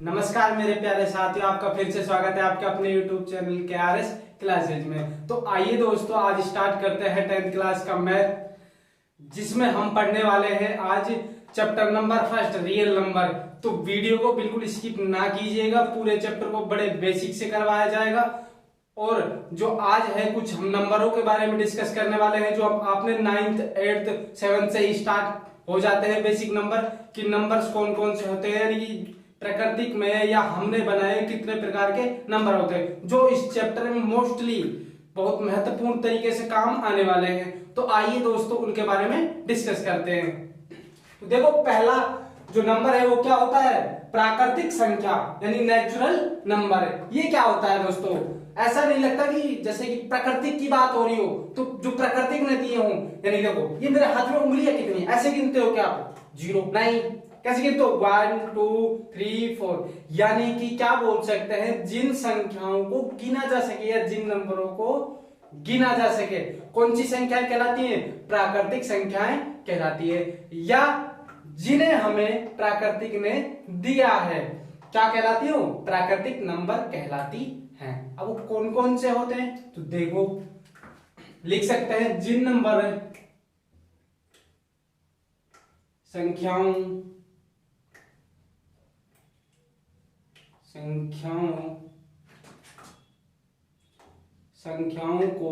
नमस्कार मेरे प्यारे साथियों, आपका फिर से स्वागत है आपके अपने YouTube चैनल KRS क्लासेज में। तो आइए दोस्तों, आज स्टार्ट करते हैं 10th क्लास का मैथ, जिसमें हम पढ़ने वाले हैं आज chapter number first, real number. तो वीडियो को बिल्कुल स्किप ना कीजिएगा, पूरे चैप्टर को बड़े बेसिक से करवाया जाएगा। और जो आज है कुछ हम नंबरों के बारे में डिस्कस करने वाले हैं, जो आपने 9th 8th 7th से ही स्टार्ट हो जाते हैं बेसिक नंबर, कि नंबर्स कौन कौन से होते हैं, यानी कि प्राकृतिक में या हमने बनाए कितने प्रकार के नंबर होते हैं, जो इस चैप्टर में मोस्टली बहुत महत्वपूर्ण तरीके से काम आने वाले हैं। तो आइए दोस्तों उनके बारे में डिस्कस करते हैं। तो देखो, पहला जो नंबर है वो क्या होता है? प्राकृतिक संख्या, यानी नेचुरल नंबर। ये क्या होता है दोस्तों? ऐसा नहीं लगता कि जैसे कि प्राकृतिक की बात हो रही हो, तो जो प्राकृतिक ने दिए हो, यानी देखो ये मेरे हाथ में उंगलियां कितनी, ऐसे गिनते हो क्या आप? 0 नहीं, कैसे गिनते हो? 1 2 3 4। यानी कि क्या बोल सकते हैं, जिन संख्याओं को गिना जा सके या जिन नंबरों को गिना जा सके, कौन सी संख्याएं कहलाती हैं? प्राकृतिक संख्याएं कहलाती है, या जिन्हें हमें प्राकृतिक ने दिया है क्या कहलाती हो? प्राकृतिक नंबर कहलाती हैं। अब वो कौन कौन से होते हैं तो देखो, लिख सकते हैं जिन नंबर संख्याओं को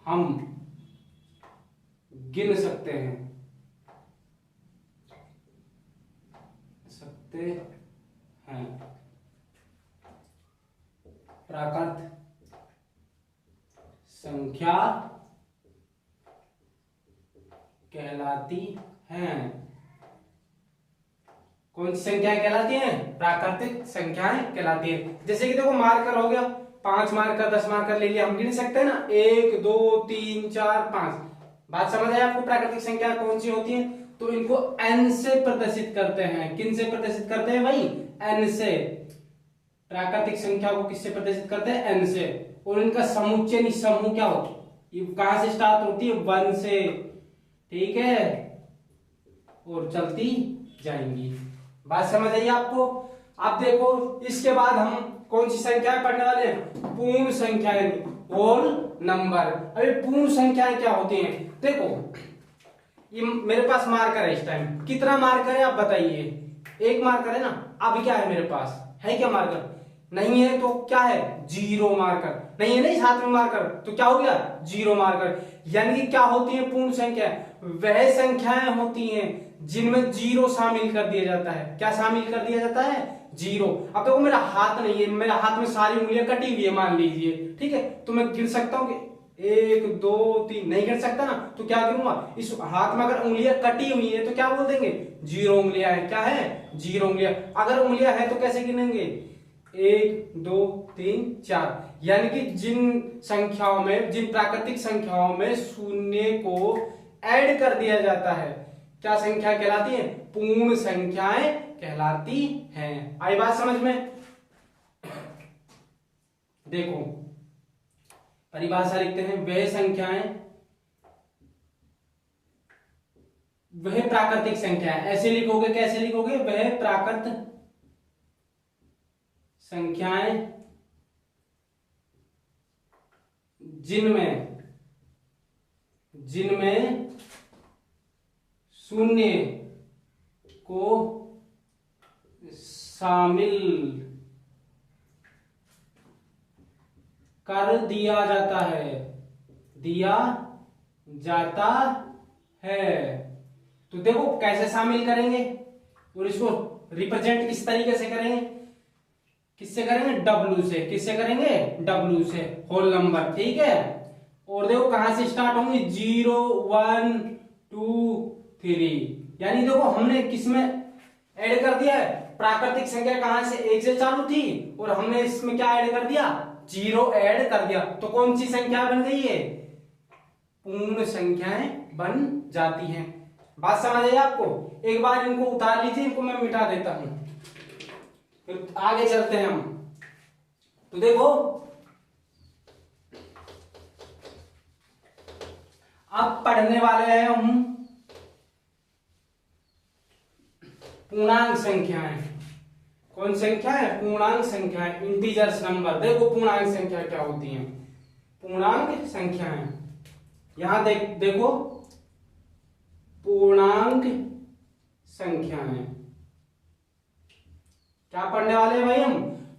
हम गिन सकते हैं प्राकृत संख्या कहलाती हैं। कौन सी संख्याएं कहलाती हैं? प्राकृतिक संख्याएं कहलाती हैं। जैसे कि देखो, मार्कर हो गया, 5 मार्कर 10 मार्कर ले लिया, हम गिन सकते हैं ना, 1 2 3 4 5। बात समझ आई आपको? प्राकृतिक संख्या कौन सी होती है? तो इनको n से प्रदर्शित करते हैं। किन से प्रदर्शित करते हैं भाई? n से। प्राकृतिक संख्या को किससे प्रदर्शित करते हैं? n से। और इनका समुच्चय समूह क्या हो? ये कहां से स्टार्ट होती है? 1 से, ठीक है, और चलती जाएंगी। बात समझ आई आपको? अब देखो, इसके बाद हम कौन सी संख्याएं पढ़ने वाले हैं? पूर्ण संख्याएं, होल नंबर। अभी पूर्ण संख्याएं क्या होती हैं? देखो, ये मेरे पास मार्कर है इस टाइम। कितना मार्कर है आप बताइए? एक मार्कर है ना। अब क्या है मेरे पास? है क्या मार्कर? नहीं है तो क्या है? 0 मार्कर। नहीं है नहीं साथ में मार्कर, तो क्या हो गया? 0 मार्कर। यानी कि क्या होती है पूर्ण संख्या? वह संख्याएं होती हैं जिनमें 0 शामिल कर दिया जाता है। क्या शामिल कर दिया जाता है? 0। अब देखो, मेरा हाथ नहीं है, मेरे हाथ में सारी उंगलियां कटी हुई है मान लीजिए, ठीक है, तो मैं गिन सकता हूं कि 1 2 3। नहीं गिन सकता ना, तो क्या करूंगा? इस हाथ में अगर उंगलियां कटी हुई है तो क्या बोल देंगे? 0 उंगलियां है। क्या है? 0 उंगलियां। अगर उंगलियां है तो कैसे गिनेंगे? 1 2 3 4। यानी कि जिन संख्याओं में, जिन प्राकृतिक संख्याओं में शून्य को ऐड कर दिया जाता है, क्या संख्या कहलाती है? पूर्ण संख्याएं कहलाती हैं। आई बात समझ में? देखो, परिभाषा लिखते हैं, वह संख्याएं, वह प्राकृतिक संख्याएं। ऐसे लिखोगे, कैसे लिखोगे? वह प्राकृत संख्याएं जिनमें शून्य को शामिल कर दिया जाता है। तो देखो कैसे शामिल करेंगे, और इसको रिप्रेजेंट किस तरीके से करेंगे? किससे करेंगे? W से। किससे करेंगे? W से, होल नंबर, ठीक है। और देखो कहां से स्टार्ट होंगे? 0 1 2 3। यानी देखो हमने किसमें ऐड कर दिया है? प्राकृतिक संख्या कहां से? 1 से चालू थी, और हमने इसमें क्या ऐड कर दिया? 0 ऐड कर दिया। तो कौन सी संख्या बन गई है? पूर्ण संख्याएं बन जाती हैं। बात समझ आई आपको? एक बार इनको उतार लीजिए, इनको मैं मिटा देता हूं, फिर आगे चलते हैं हम। तो देखो, अब पढ़ने वाले हैं हम पूर्णांक संख्याएं। कौन संख्या है? पूर्णांक संख्या है, इंटीजर्स नंबर। देखो पूर्णांक संख्या क्या होती है, पूर्णांक संख्याएं। यहां देखो पूर्णांक संख्याएं क्या पढ़ने वाले हैं भाई हम?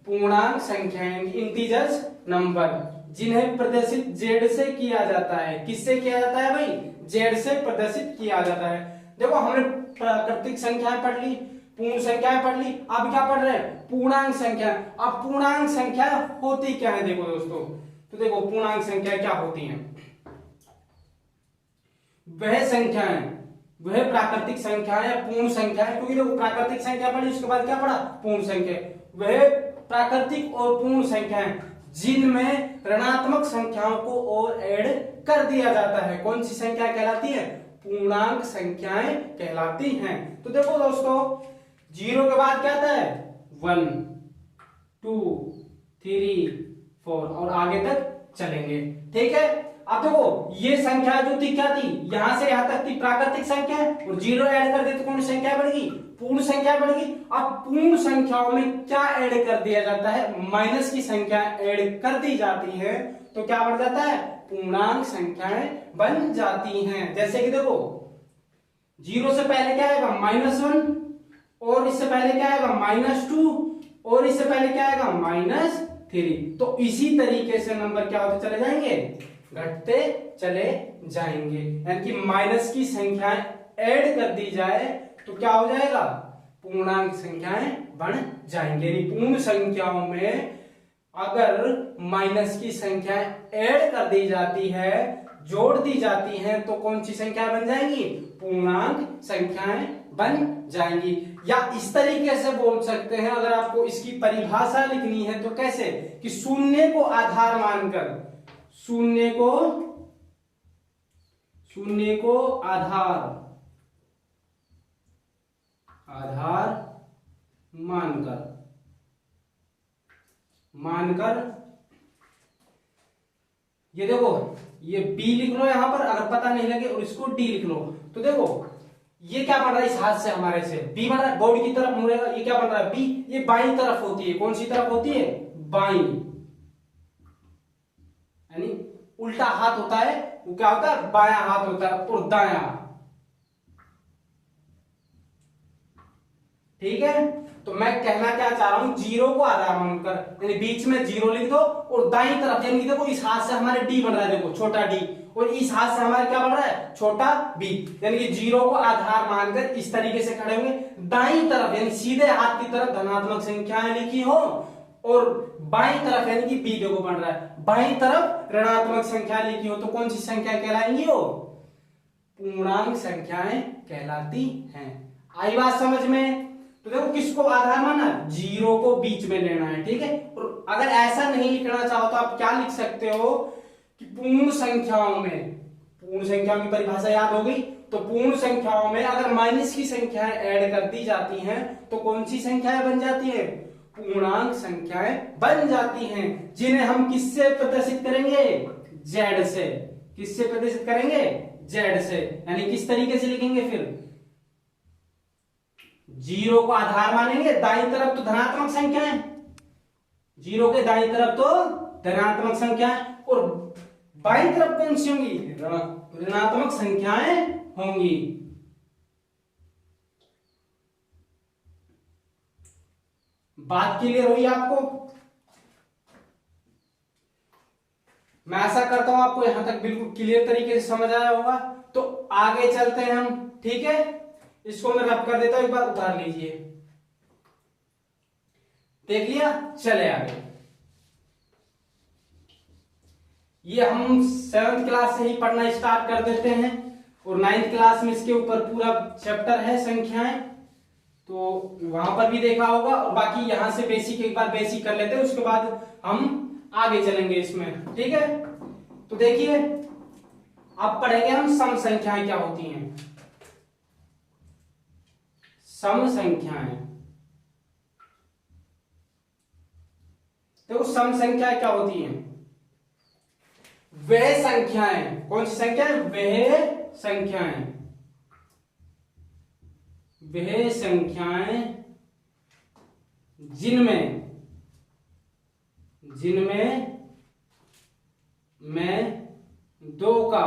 पूर्णांक संख्याएं, इंटीजर्स नंबर, जिन्हें प्रदर्शित जेड से किया जाता है। किससे किया जाता है भाई? जेड से प्रदर्शित किया जाता है। देखो हमने प्राकृतिक संख्याएं पढ़ ली, पूर्ण संख्याएं पढ़ ली, अब क्या पढ़ रहे हैं? पूर्णांक संख्या। अब पूर्णांक संख्या होती क्या है देखो दोस्तों, तो देखो पूर्णांक संख्या क्या होती हैं? वह संख्याएं, वह प्राकृतिक संख्या है, पूर्ण संख्या है, क्योंकि देखो प्राकृतिक संख्या पढ़ी उसके बाद क्या पढ़ा? पूर्ण संख्या। वह प्राकृतिक और पूर्ण संख्याएं जिनमें ऋणात्मक संख्याओं को और ऐड कर दिया जाता है, कौन सी संख्या कहलाती है? पूर्णांक संख्याएं कहलाती हैं। तो देखो दोस्तों, जीरो के बाद क्या आता है? 1 2 3 4 और आगे तक चलेंगे, ठीक है। अब देखो ये संख्या जो थी क्या थी? यहां से यहां तक थी प्राकृतिक संख्या, और जीरो ऐड कर दे तो कौन संख्या बढ़ेगी? पूर्ण संख्या बढ़ेगी। अब पूर्ण संख्याओं में क्या ऐड कर दिया जाता है? माइनस की संख्या ऐड कर दी जाती है, तो क्या बढ़ जाता है? पूर्णांक संख्याएं बन जाती हैं। जैसे कि देखो जीरो से पहले क्या आएगा? -1, और इससे पहले क्या आएगा? -2, और इससे पहले क्या आएगा? -3। तो इसी तरीके से नंबर क्या होते चले जाएंगे? घटते चले जाएंगे। यानी कि माइनस की संख्याएं ऐड कर दी जाए तो क्या हो जाएगा? पूर्णांक संख्याएं बन जाएंगे। पूर्ण संख्याओं में अगर माइनस की संख्याएं ऐड कर दी जाती है, जोड़ दी जाती हैं, तो कौन सी संख्या बन जाएंगी? पूर्णांक संख्याएं बन जाएंगी। या इस तरीके से बोल सकते हैं, अगर आपको इसकी परिभाषा लिखनी है तो कैसे? कि शून्य को आधार मानकर, शून्य को आधार मानकर ये देखो, ये बी लिख लो यहां पर, अगर पता नहीं लगे, और इसको डी लिख लो। तो देखो ये क्या बन रहा है? इस हाथ से हमारे से बी बन रहा है, बोर्ड की तरफ मुड़ेगा। ये क्या बन रहा है? बी। ये बाईं तरफ होती है। कौन सी तरफ होती है? बाईं। यानी उल्टा हाथ होता है, वो क्या होता है? बायां हाथ होता है, और दायां, ठीक है। तो मैं कहना क्या चाह रहा हूं? जीरो को आधार मानकर, यानी बीच में जीरो लिख दो, और दाईं तरफ, यानी देखो इस हाथ से हमारे डी बन रहा है, देखो छोटा डी, और इस हाथ से हमारे क्या बन रहा है? छोटा बी। यानी कि जीरो को आधार मानकर इस तरीके से खड़े होंगे। दाईं तरफ यानी सीधे हाथ की तरफ धनात्मक संख्याएं लिखी हो, और बाईं तरफ यानी कि बी देखो बन रहा है, बाईं तरफ ऋणात्मक संख्या लिखी हो, तो कौन सी संख्या कहलाएंगी? वो पूर्णांक संख्याएं कहलाती हैं। आई बात समझ में? तो देखो किसको आधार माना? जीरो को बीच में लेना है, ठीक है। और अगर ऐसा नहीं लिखना चाहो तो आप क्या लिख सकते हो? कि पूर्ण संख्याओं में, पूर्ण संख्याओं की परिभाषा याद हो गई, तो पूर्ण संख्याओं में अगर माइनस की संख्याएं ऐड कर दी जाती हैं तो कौन सी संख्याएं बन जाती है? पूर्णांक संख्याएं बन जाती हैं, जिन्हें हम किससे प्रदर्शित करेंगे? जेड से। किससे प्रदर्शित करेंगे? जेड से। यानी किस तरीके से लिखेंगे फिर? जीरो को आधार मानेंगे, दाईं तरफ तो धनात्मक संख्या है, जीरो के दाईं तरफ तो धनात्मक संख्या है, और बाईं तरफ कौन सी होंगी? ऋणात्मक संख्याएं होंगी। बात क्लियर हुई आपको? मैं आशा करता हूं आपको यहां तक बिल्कुल क्लियर तरीके से समझ आया होगा। तो आगे चलते हैं हम, ठीक है। इसको मैं रब कर देता हूं, एक बार उतार लीजिए। देख लिया? चले आगे। ये हम 7th क्लास से ही पढ़ना स्टार्ट कर देते हैं, और 9th क्लास में इसके ऊपर पूरा चैप्टर है संख्याएं, तो वहां पर भी देखा होगा। और बाकी यहां से बेसिक एक बार बेसिक कर लेते हैं, उसके बाद हम आगे चलेंगे इसमें, ठीक है। तो देखिए अब पढ़ेंगे हम सम संख्याएं क्या होती हैं। सम संख्याएं, देखो सम संख्याएं क्या होती हैं? वह संख्याएं, कौन सी संख्याएं? वह संख्याएं, वह संख्याएं जिनमें मैं 2 का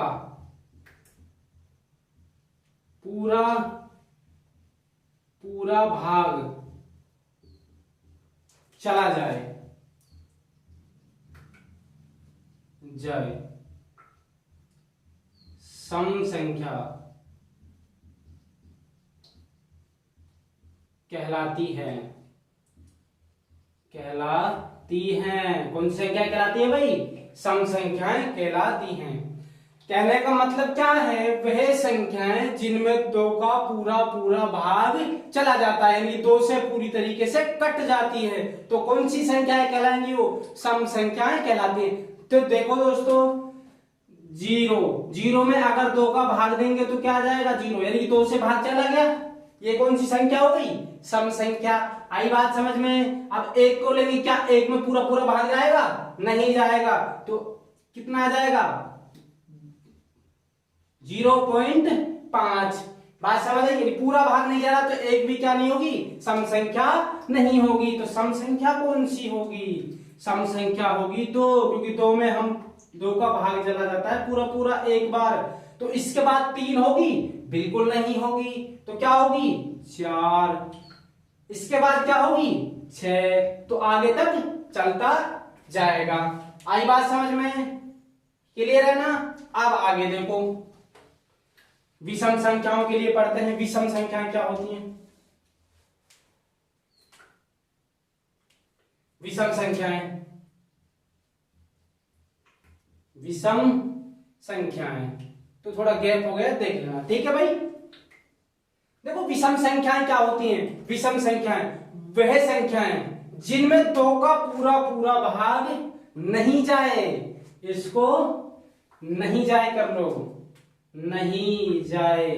पूरा भाग चला जाए सम संख्या कहलाती है। कौन सी संख्या कहलाती है भाई? सम संख्याएं कहलाती हैं। कहने का मतलब क्या है? वह संख्याएं जिनमें 2 का पूरा भाग चला जाता है, यानी 2 से पूरी तरीके से कट जाती है, तो कौन सी संख्याएं कहलाएंगी? वो सम संख्याएं कहलाती है। तो देखो दोस्तों, 0 में अगर 2 का भाग देंगे तो क्या आ जाएगा? 0, यानी 2 से भाग चला गया। ये कौन सी संख्या हो गई? सम संख्या। आई बात समझ में? अब 1 को लेंगे, क्या 1 में पूरा भाग जाएगा? नहीं जाएगा। तो कितना आ जाएगा? 0.5। बात समझ आई? पूरा भाग नहीं जा रहा तो 1 भी क्या नहीं होगी? सम संख्या नहीं होगी। तो सम संख्या कौन सी होगी? सम संख्या होगी 2, क्योंकि 2 में हम 2 का भाग चला जाता है पूरा एक बार। तो इसके बाद 3 होगी? बिल्कुल नहीं होगी। तो क्या होगी? 4। इसके बाद क्या होगी? 6। तो आगे तक चलता जाएगा। आई बात समझ में? क्लियर है ना? अब आगे देखो, विषम संख्याओं के लिए पढ़ते हैं। विषम संख्याएं क्या होती हैं? विषम संख्याएं तो थोड़ा गैप हो गया, देख लेना, ठीक है भाई। देखो, विषम संख्याएं क्या होती हैं? विषम संख्याएं वह संख्याएं जिनमें 2 का पूरा भाग नहीं जाए। इसको नहीं जाए कर लो, नहीं जाए,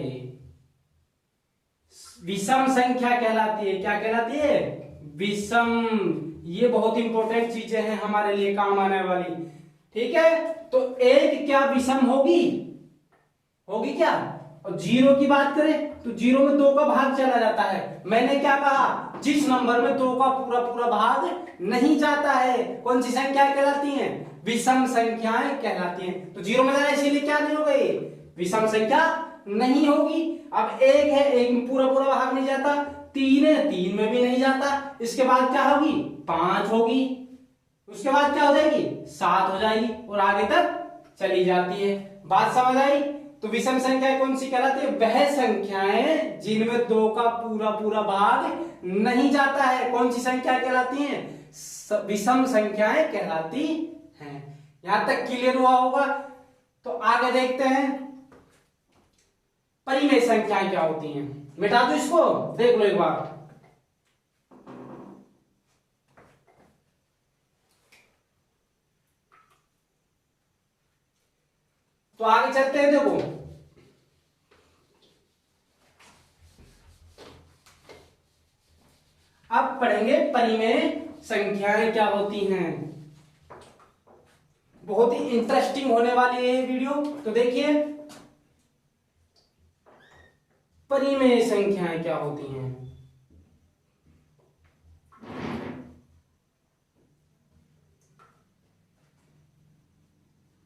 विषम संख्या कहलाती है। क्या कहलाती है? विषम। ये बहुत इंपॉर्टेंट चीजें हैं हमारे लिए, काम आने वाली, ठीक है। तो 1 क्या विषम होगी क्या? और 0 की बात करें तो 0 में 2 का भाग चला जाता है। मैंने क्या कहा? जिस नंबर में 2 का पूरा भाग नहीं जाता है, कौन सी संख्या कहलाती हैं? विषम संख्याएं कहलाती हैं। तो 0 में जाना, इसीलिए क्या नहीं हो गई? विषम संख्या नहीं होगी। अब 1 है, 1 में पूरा भाग नहीं जाता। 3 है, 3 में भी नहीं जाता। इसके बाद क्या होगी? 5 होगी। उसके बाद क्या हो जाएगी? 7 हो जाएगी, और आगे तक चली जाती है। बात समझ आई? तो विषम संख्या कौन सी कहलाती है? वह संख्याएं जिनमें 2 का पूरा भाग नहीं जाता है, कौन सी संख्या कहलाती हैं? विषम संख्याएं कहलाती हैं। यहां तक क्लियर हुआ होगा? तो आगे देखते हैं, परिमेय संख्याएं क्या होती हैं। मिटा दो इसको, देख लो एक बार। तो आगे चलते हैं। देखो, अब पढ़ेंगे परिमेय संख्याएं क्या होती हैं। बहुत ही इंटरेस्टिंग होने वाली है ये वीडियो। तो देखिए, परिमेय संख्याएं क्या होती हैं।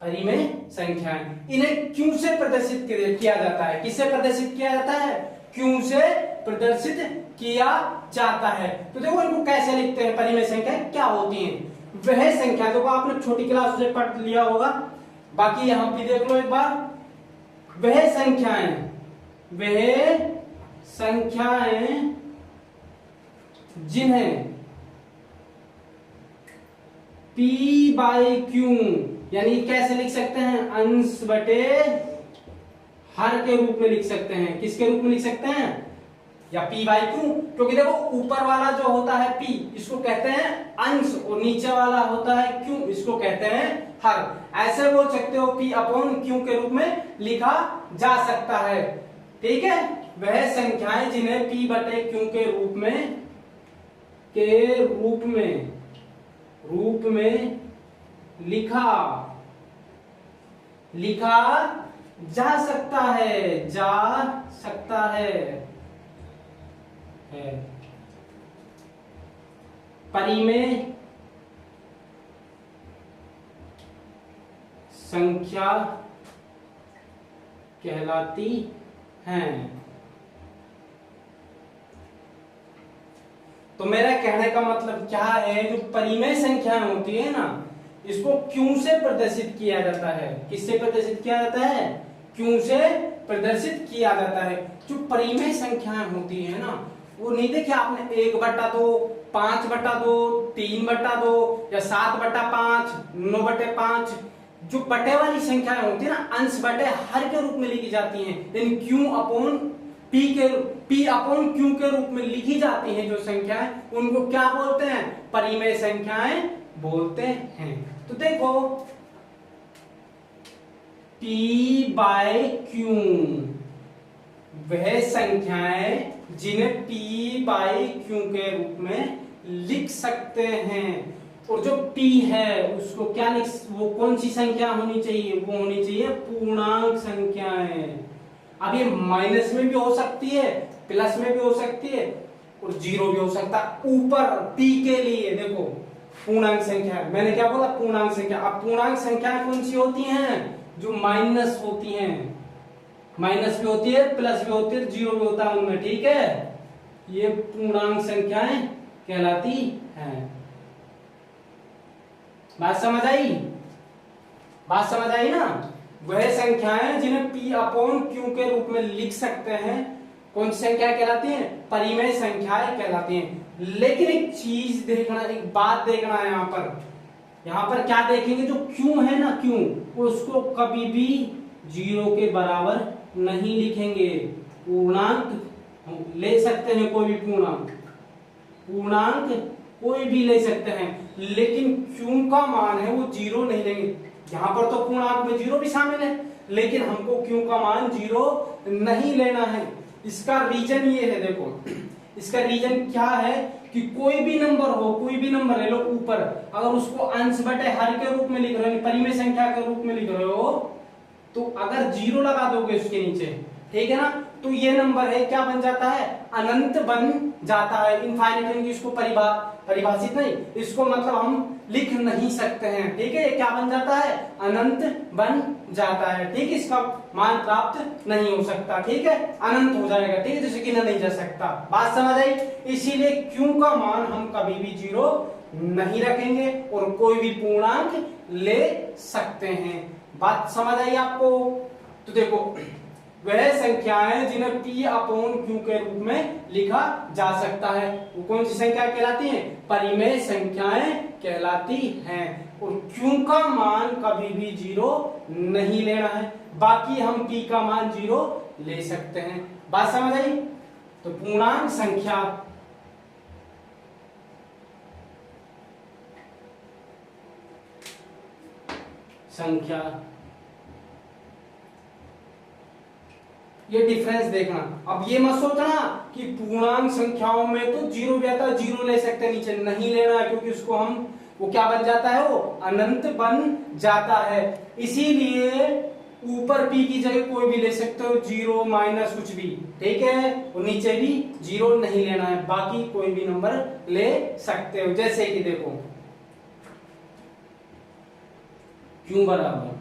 परिमेय संख्याएं, इन्हें क्यों से प्रदर्शित किया जाता है? किससे प्रदर्शित किया जाता है? क्यों से प्रदर्शित किया जाता है। तो देखो, इनको कैसे लिखते हैं? परिमेय संख्याएं क्या होती हैं? वह संख्या, देखो आपने छोटी क्लास से पढ़ लिया होगा, बाकी यहां भी देख लो एक बार। वह संख्याएं जिन्हें P/Q, यानी कैसे लिख सकते हैं? अंश बटे हर के रूप में लिख सकते हैं। किसके रूप में लिख सकते हैं? या P/Q, क्योंकि देखो ऊपर वाला जो होता है P, इसको कहते हैं अंश, और नीचे वाला होता है Q, इसको कहते हैं हर। ऐसे बोल सकते हो P/Q के रूप में लिखा जा सकता है, ठीक है। वह संख्याएं जिन्हें P/Q के रूप में लिखा जा सकता है। परिमेय संख्या कहलाती हैं। तो मेरा कहने का मतलब क्या है, जो परिमेय संख्याएं होती है ना, इसको क्यों से प्रदर्शित किया जाता है। किससे प्रदर्शित किया जाता है? क्यों से प्रदर्शित किया जाता है। जो परिमेय संख्याएं होती है ना, वो नहीं देखे आपने 1/2, 5/2, 3/2 या 7/5, 9/5, जो बटे वाली संख्याएं होती है ना, अंश बटे हर के रूप में लिखी जाती हैं, लेकिन Q upon P upon Q के रूप में लिखी जाती हैं जो संख्याएं, उनको क्या बोलते हैं? परिमेय संख्याएं बोलते हैं। तो देखो P बाय Q वह संख्याएं जिन्हें P बाय Q के रूप में लिख सकते हैं। और जो P है उसको क्या लिख, वो कौन सी संख्या होनी चाहिए? वो होनी चाहिए पूर्णांक संख्याएं। अब ये माइनस में भी हो सकती है, प्लस में भी हो सकती है और जीरो भी हो सकता है। ऊपर P के लिए देखो पूर्णांक संख्या, मैंने क्या बोला? पूर्णांक संख्या। अब पूर्णांक संख्याएं कौन सी होती हैं? जो माइनस होती हैं, माइनस भी होती है, प्लस भी होती है, जीरो भी होता है उनमें, ठीक है। ये पूर्णांक संख्याएं कहलाती हैं। बात समझ आई? बात समझ आई ना? वह संख्याएं जिन्हें P अपॉन Q के रूप में लिख सकते हैं, कौन सी संख्याएं कहलाती हैं? परिमेय संख्याएं कहलाती हैं। लेकिन एक चीज देखना, एक बात देखना है यहाँ पर क्या देखेंगे? जो Q है ना, Q, उसको कभी भी जीरो के बराबर नहीं लिखेंगे। पूर्णांक ले सकते हैं, कोई भी पूर्णांक कोई भी ले सकते हैं, लेकिन Q का मान है वो जीरो नहीं लेंगे। यहाँ पर तो पूर्णांक में जीरो भी शामिल है, लेकिन हमको Q का मान जीरो नहीं लेना है। इसका रीजन ये है, देखो इसका रीजन क्या है कि कोई भी नंबर हो, कोई भी नंबर ले लो ऊपर, अगर उसको अंश बटे हर के रूप में लिख रहे हो, परिमेय संख्या के रूप में लिख रहे हो, तो अगर जीरो लगा दोगे उसके नीचे, ठीक है ना, तो ये नंबर है क्या बन जाता है? अनंत बन जाता है। इनफाइनाइट इसको परिभाषित नहीं, इसको मतलब हम लिख नहीं सकते हैं, ठीक है। क्या बन जाता है? अनंत बन जाता है, ठीक है। इसका मान प्राप्त नहीं हो सकता, ठीक है, अनंत हो जाएगा, ठीक है, जैसे कि नहीं जा सकता। बात समझ आई? इसीलिए Q का मान हम कभी भी जीरो नहीं रखेंगे और कोई भी पूर्णांक ले सकते हैं। बात समझ आई आपको? तो देखो वह संख्याएं जिन्हें P अपॉन Q के रूप में लिखा जा सकता है, वो कौन सी संख्या कहलाती हैं? परिमेय संख्याएं कहलाती हैं। और Q का मान कभी भी जीरो नहीं लेना है, बाकी हम P का मान जीरो ले सकते हैं। बात समझ आई? तो पूर्णांक संख्या ये डिफरेंस देखना। अब ये मत सोचना कि पूर्णांक संख्याओं में तो जीरो भी आता है, जीरो ले सकते हैं, नीचे नहीं लेना है, क्योंकि उसको हम वो क्या बन जाता है? वो अनंत बन जाता है। इसीलिए ऊपर P की जगह कोई भी ले सकते हो, जीरो माइनस कुछ भी, ठीक है, और नीचे भी जीरो नहीं लेना है, बाकी कोई भी नंबर ले सकते हो। जैसे कि देखो Q बराबर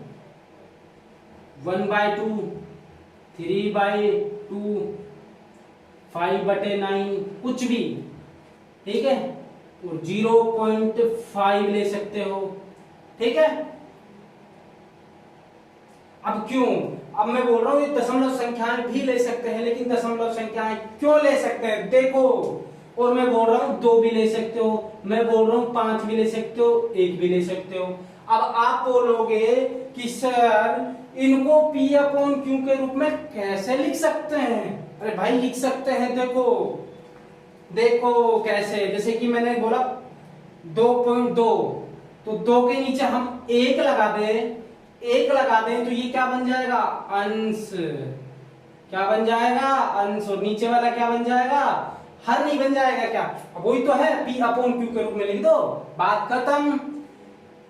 1/2, 3/2, 5/9, कुछ भी, ठीक है, और 0.5 ले सकते हो, ठीक है। अब क्यों? अब मैं बोल रहा हूं ये दशमलव संख्याएं भी ले सकते हैं, लेकिन दशमलव संख्याएं क्यों ले सकते हैं? देखो, और मैं बोल रहा हूं 2 भी ले सकते हो, मैं बोल रहा हूं 5 भी ले सकते हो, 1 भी ले सकते हो। अब आप बोलोगे कि सर इनको P अपॉन Q के रूप में कैसे लिख सकते हैं? अरे भाई लिख सकते हैं, देखो कैसे। जैसे कि मैंने बोला 2.2, तो 2 के नीचे हम 1 लगा दें तो ये क्या बन जाएगा? अंश। क्या बन जाएगा? अंश। और नीचे वाला क्या बन जाएगा? हर नहीं बन जाएगा क्या? अब वही तो है, P अपॉन Q के रूप में लिख दो, बात खत्म,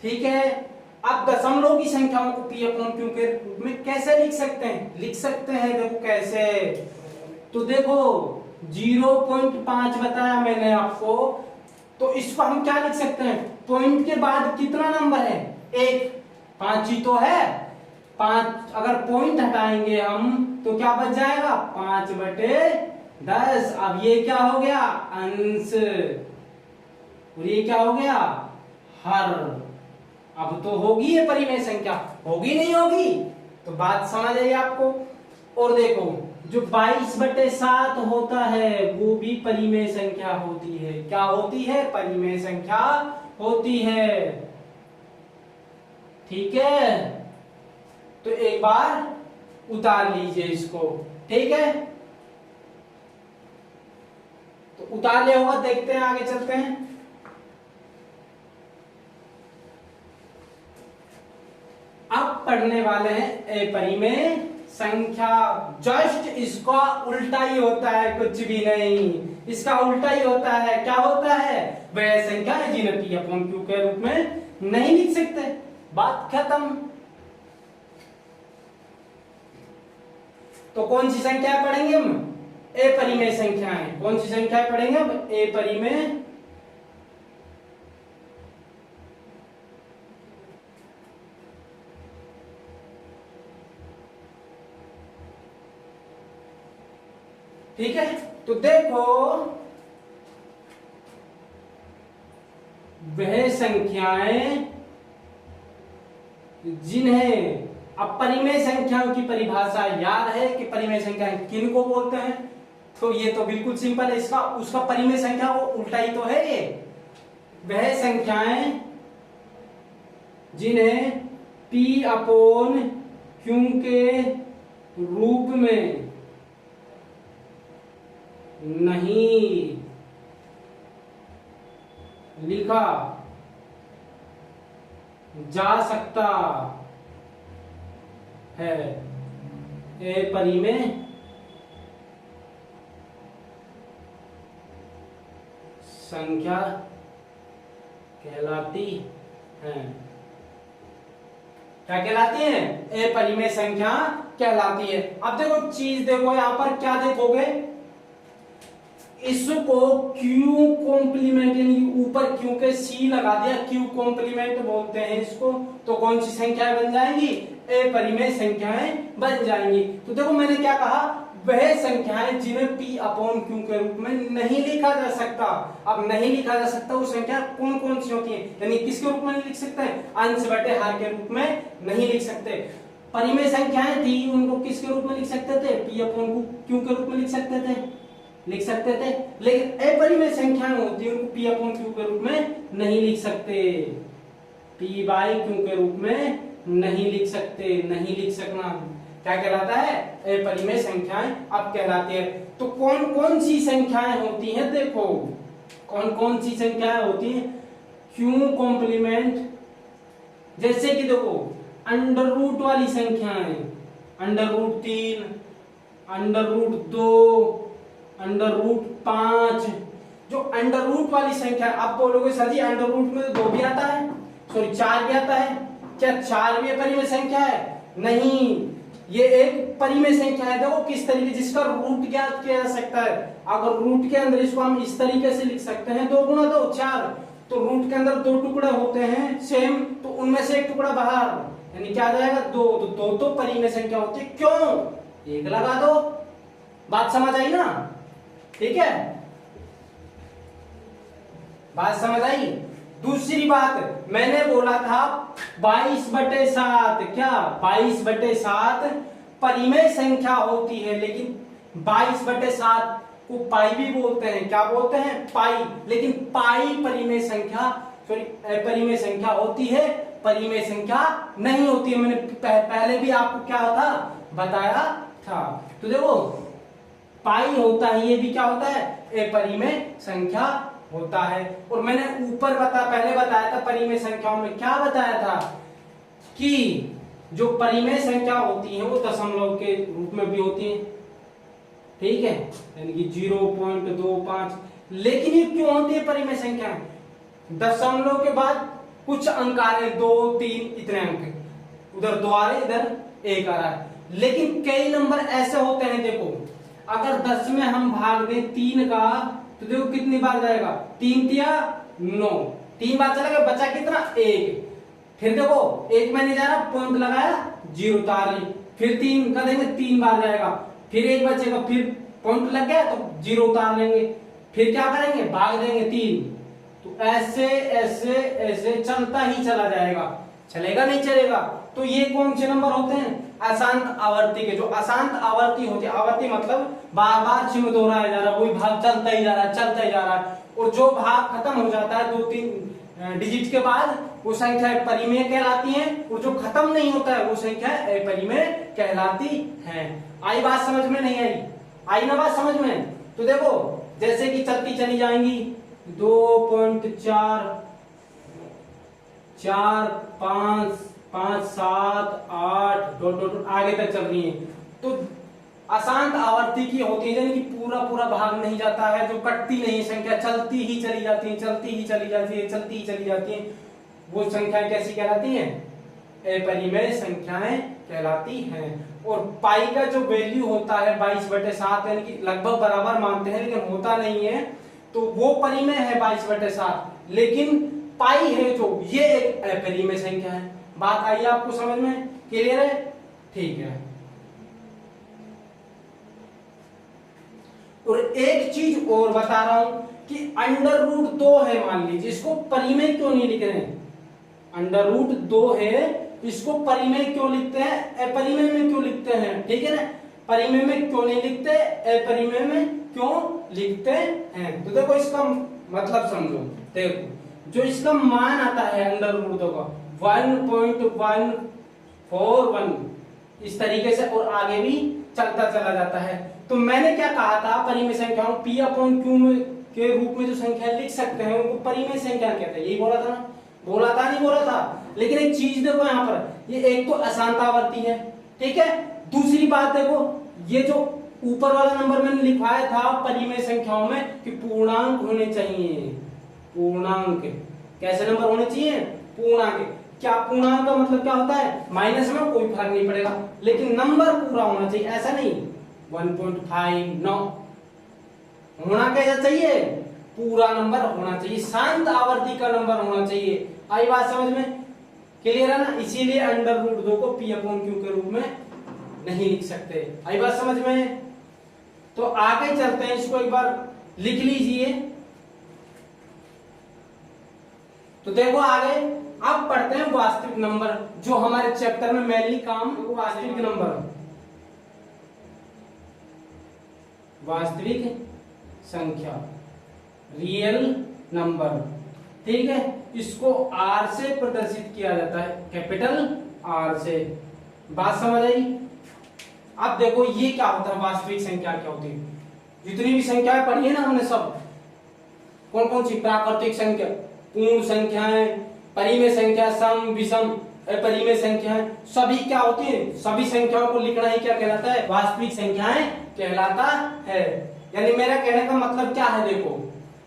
ठीक है। अब दशमलव की संख्याओं को P अपॉन Q के रूप में कैसे लिख सकते हैं? देखो कैसे। तो देखो 0.5 बताया मैंने आपको, तो इसको हम क्या लिख सकते हैं, पॉइंट के बाद कितना नंबर है, एक, 5 ही तो है, 5, अगर पॉइंट हटाएंगे हम तो क्या बच जाएगा, 5/10। अब ये क्या हो गया, अंश, और ये क्या हो गया, हर। अब तो होगी ये परिमेय संख्या, होगी नहीं होगी, तो बात समझ आई आपको। और देखो जो 22/7 होता है वो भी परिमेय संख्या होती है, क्या होती है, परिमेय संख्या होती है, ठीक है। तो एक बार उतार लीजिए इसको, ठीक है, तो उतार लिया होगा, देखते हैं आगे चलते हैं। अब पढ़ने वाले हैं ए परिमेय संख्या, जस्ट इसका उल्टा ही होता है, कुछ भी नहीं, इसका उल्टा ही होता है। क्या होता है, वह संख्या है जिन्हें P/Q के रूप में नहीं लिख सकते, बात खत्म। तो कौन सी संख्या पढ़ेंगे हम, ए परिमेय संख्याएं, कौन सी संख्या पढ़ेंगे अब, ए परिमेय, ठीक है। तो देखो वह संख्याएं जिन्हें, अब परिमेय संख्याओं की परिभाषा याद है कि परिमेय संख्याएं किन को बोलते हैं, तो ये तो बिल्कुल सिंपल है, इसका उसका परिमेय संख्या वो उल्टा ही तो है ये। वह संख्याएं जिन्हें P/Q के रूप में नहीं लिखा जा सकता है, ए परिमेय संख्या कहलाती है। क्या कहलाती है, ए परिमेय संख्या कहलाती है। अब देखो चीज, देखो यहां पर क्या देखोगे, इसको Q कॉम्प्लीमेंट, यानी ऊपर Q के C लगा दिया, Q कॉम्प्लीमेंट बोलते हैं इसको, तो कौन सी संख्याएं बन जाएंगी, ए परिमेय संख्याएं बन जाएंगी। तो देखो मैंने क्या कहा, वह संख्याएं जिन्हें P/Q के रूप में नहीं लिखा जा सकता। अब नहीं लिखा जा सकता वो संख्या कौन कौन सी होती है, यानी किसके रूप में नहीं लिख सकते, अंश बटे हर के रूप में नहीं लिख सकते। परिमेय संख्याएं थी उनको किसके रूप में लिख सकते थे, P/Q के रूप में लिख सकते थे, लेकिन अपरिमेय संख्याएं होती है उनको P/Q के रूप में नहीं लिख सकते, P/Q के रूप में नहीं लिख सकते, नहीं लिख सकना क्या कहलाता है, अपरिमेय संख्याएं अब कहलाती है। तो कौन कौन सी संख्याएं होती हैं, देखो कौन कौन सी संख्याएं होती हैं, Q कॉम्प्लीमेंट, जैसे कि देखो अंडर रूट वाली संख्याएं, √3, √2, √5, जो अंडर रूट वाली संख्या, आप बोलोगे सर जी अंडर रूट में तो 2 भी आता है, सॉरी 4 भी आता है, क्या 4 भी परिमेय संख्या है, नहीं, ये एक परिमेय संख्या है। देखो किस तरीके, जिसका रूट ज्ञात किया जा सकता है। अगर रूट के अंदर इसको हम इस तरीके से लिख सकते हैं, 2 × 2 4, तो रूट के अंदर 2 टुकड़े होते हैं सेम, तो उनमें से एक टुकड़ा बाहर, यानी क्या आ जाएगा 2, तो 2 तो परिमेय संख्या होती है, क्यों, 1 लगा दो, बात समझ आई ना, ठीक है, बात समझ आई। दूसरी बात मैंने बोला था 22/7, क्या 22/7 परिमेय संख्या होती है, लेकिन 22/7 को पाई भी बोलते हैं, क्या बोलते हैं, पाई, लेकिन पाई परिमेय संख्या, सॉरी अपरिमेय संख्या होती है, परिमेय संख्या नहीं होती है। मैंने पहले भी आपको क्या था बताया था। तो देखो पाई होता है, ये भी क्या होता है, अपरिमेय संख्या होता है। और मैंने ऊपर पहले बताया था परिमेय संख्याओं में क्या बताया था कि जो परिमेय संख्या होती है वो दशमलव के रूप में भी होती है, ठीक है, यानी कि 0.25, लेकिन ये क्यों होती है परिमेय संख्या, दशमलव के बाद कुछ अंक आ रहे हैं, 2 3 इतने अंक, उधर 2 आ रहे इधर 1 आ रहा है, लेकिन कई नंबर ऐसे होते हैं, देखो अगर 10 में हम भाग दें 3 का, तो देखो कितनी बार जाएगा, 3 तिया 9, 3 बार चला गया, बचा कितना 1। फिर देखो 1 मैंने जा रहा पॉइंट लगाया 0 उतार ली, फिर 3 कर देंगे 3 बार जाएगा, फिर 1 बचेगा, फिर पॉइंट लग गया तो 0 उतार लेंगे, फिर क्या करेंगे भाग देंगे 3। तो ऐसे ऐसे ऐसे चलता ही चला जाएगा, चलेगा नहीं चलेगा। तो ये कौन से नंबर होते हैं? अशांत आवर्ती के। जो अशांत आवर्ती होती है, आवर्ती मतलब बार बार चिन्ह दोहराया जा रहा है, वही भाग चलता ही जा रहा है, चलता ही जा रहा है। और जो भाग खत्म हो जाता है 2-3 डिजिट के बाद, वो संख्या परिमेय कहलाती है, और जो खत्म नहीं होता है वो संख्या अपरिमेय कहलाती है। आई बात समझ में? नहीं आई? आई ना बात समझ में? तो देखो जैसे कि चलती चली जाएंगी 2.4, 4, 5, 5, 7, 8 डॉट आगे तक चल रही है। तो अशांत आवर्ती की होती है, यानी कि पूरा पूरा भाग नहीं जाता है, जो कटती नहीं संख्या, चलती ही चली जाती है, चलती ही चली जाती है, चलती ही चली जाती है, वो संख्याएं कैसी कहलाती हैं? अपरिमेय संख्याएं कहलाती हैं। और पाई का जो वैल्यू होता है 22/7, यानी कि लगभग बराबर मानते हैं लेकिन होता नहीं है, तो वो परिमेय है 22/7, लेकिन पाई है जो, ये एक अपरिमेय संख्या है। बात आई आपको समझ में? क्लियर है? ठीक है। और एक चीज और बता रहा हूं कि √2 है, मान लीजिए, इसको परिमेय क्यों नहीं लिख रहे हैं? √2 है, इसको परिमेय क्यों लिखते हैं, अपरिमेय में क्यों लिखते हैं? ठीक है ना, परिमेय में क्यों नहीं लिखते, अपरिमेय में क्यों लिखते हैं? तो देखो इसका मतलब समझो। देखो जो इसका मान आता है √2 का 1.141 इस तरीके से, और आगे भी चलता चला जाता है। तो मैंने क्या कहा था, परिमेय संख्याओं P/Q के रूप में जो संख्या लिख सकते हैं उनको परिमेय संख्या कहते हैं। यही बोला था ना? बोला था नहीं बोला था? लेकिन एक चीज देखो यहाँ पर, ये एक तो अशांत आवर्ती है, ठीक है। दूसरी बात देखो, ये जो ऊपर वाला नंबर मैंने लिखवाया था परिमेय संख्याओं में कि पूर्णांक होने चाहिए। पूर्णांक कैसे नंबर होने चाहिए? पूर्णांक। क्या पूर्णांक का मतलब क्या होता है? माइनस में कोई फर्क नहीं पड़ेगा, लेकिन नंबर पूरा होना चाहिए, ऐसा नहीं 1.5 होना कैसा चाहिए? पूरा नंबर होना चाहिए, शांत आवर्ती का नंबर होना चाहिए। आई बात समझ में? क्लियर है ना? इसीलिए √2 को P/Q के रूप में नहीं लिख सकते। आई बात समझ में? तो आगे चलते हैं, इसको एक बार लिख लीजिए। तो देखो आगे अब पढ़ते हैं वास्तविक नंबर, जो हमारे चैप्टर में मेनली काम। वास्तविक नंबर, वास्तविक संख्या, रियल नंबर, ठीक है। इसको R से प्रदर्शित किया जाता है, कैपिटल R से। बात समझ आई? अब देखो ये क्या होता है, वास्तविक संख्या क्या होती है? जितनी भी संख्याएं पढ़ी है ना हमने सब, कौन कौन सी? प्राकृतिक संख्या, पूर्ण संख्याएं, परिमेय संख्या, सम, विषम, अपरिमेय संख्याएं, सभी क्या होती है? सभी संख्याओं को लिखना ही क्या कहलाता है? वास्तविक संख्याएं कहलाता है। यानी मेरा कहने का मतलब क्या है? देखो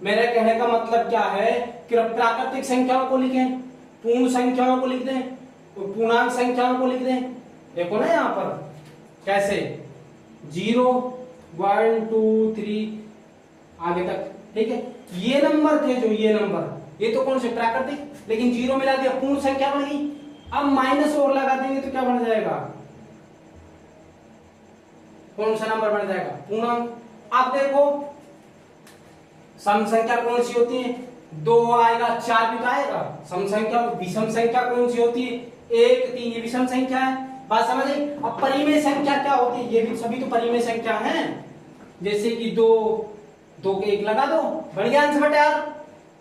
मेरा कहने का मतलब क्या है कि प्राकृतिक संख्याओं को लिखें, पूर्ण संख्याओं को लिख दें, पूर्णांक संख्याओं को लिख दें। देखो ना यहाँ पर कैसे 0, 1, 2, 3 आगे तक, ठीक है। ये नंबर थे जो, ये नंबर, ये तो कौन से? प्राकृतिक, लेकिन 0 मिला दिया, पूर्ण संख्या बन गई। अब माइनस और लगा देंगे तो क्या बन जाएगा? कौन सा नंबर बन जाएगा? पूर्णांक। अब देखो सम संख्या कौन सी होती है? 2 आएगा, 4 भी तो आएगा। सम संख्या। विषम संख्या कौन सी होती है? 1, 3, ये विषम संख्या है। बात समझ आई? अब परिमेय संख्या क्या होती है? ये भी सभी तो परिमेय संख्या हैं। जैसे कि 2 के 1 लगा दो, बढ़ गया अंश बटे हर।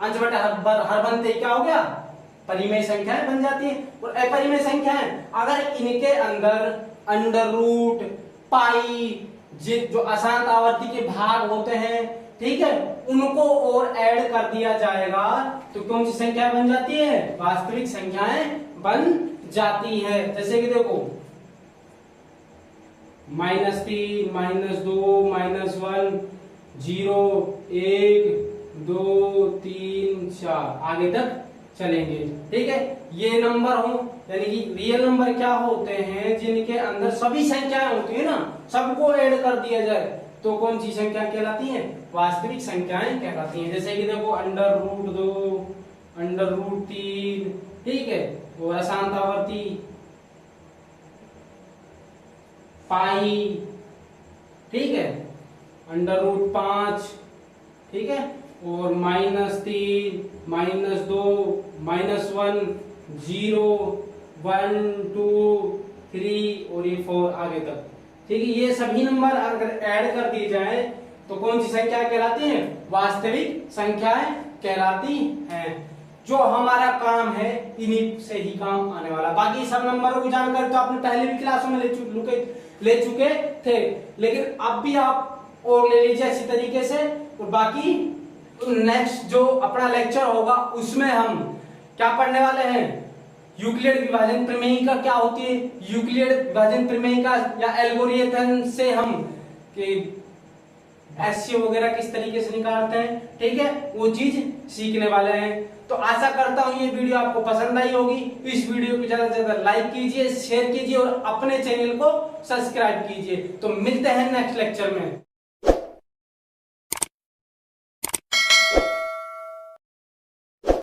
अंश बटे हर बनते क्या हो गया? परिमेय संख्याएं बन जाती है। और अपरिमेय संख्याएं, अगर इनके अंदर अंडर रूट, पाई, जो अशांत आवर्ती के भाग होते हैं, ठीक है, उनको और ऐड कर दिया जाएगा तो कौन सी संख्या बन जाती है? वास्तविक संख्याएं बन जाती है। जैसे कि देखो -3, -2, -1, 0, 1, 2, 3, 4 आगे तक चलेंगे, ठीक है। ये नंबर हो, यानी कि रियल नंबर क्या होते हैं? जिनके अंदर सभी संख्याएं होती है ना, सबको ऐड कर दिया जाए तो कौन सी संख्या कहलाती है? वास्तविक संख्याएं कहलाती हैं। जैसे कि देखो √2, √3, ठीक है, और अशांतावर्ती पाई, ठीक है, √5, ठीक है, और -3, -2, -1, 0, 1, 2, 3 और ये 4 आगे तक, ठीक है। ये सभी नंबर अगर ऐड कर दिए जाए तो कौन सी संख्या कहलाती हैं? वास्तविक संख्याएं कहलाती हैं। जो हमारा काम है इन्हीं से ही काम आने वाला। बाकी सब नंबरों की जानकारी तो आपने पहले भी क्लासों में ले चुके थे, लेकिन अब भी आप और ले लीजिए इसी तरीके से। और बाकी नेक्स्ट जो अपना लेक्चर होगा उसमें हम क्या पढ़ने वाले हैं? यूक्लिड विभाजन प्रमेयिका क्या होती है, यूक्लिड विभाजन प्रमेयिका या एल्गोरिथम से हम कि एससीओ वगैरह किस तरीके से निकालते हैं, ठीक है, वो चीज सीखने वाले हैं। तो आशा करता हूं ये वीडियो आपको पसंद आई होगी। इस वीडियो को ज्यादा से ज्यादा लाइक कीजिए, शेयर कीजिए और अपने चैनल को सब्सक्राइब कीजिए। तो मिलते हैं नेक्स्ट लेक्चर में।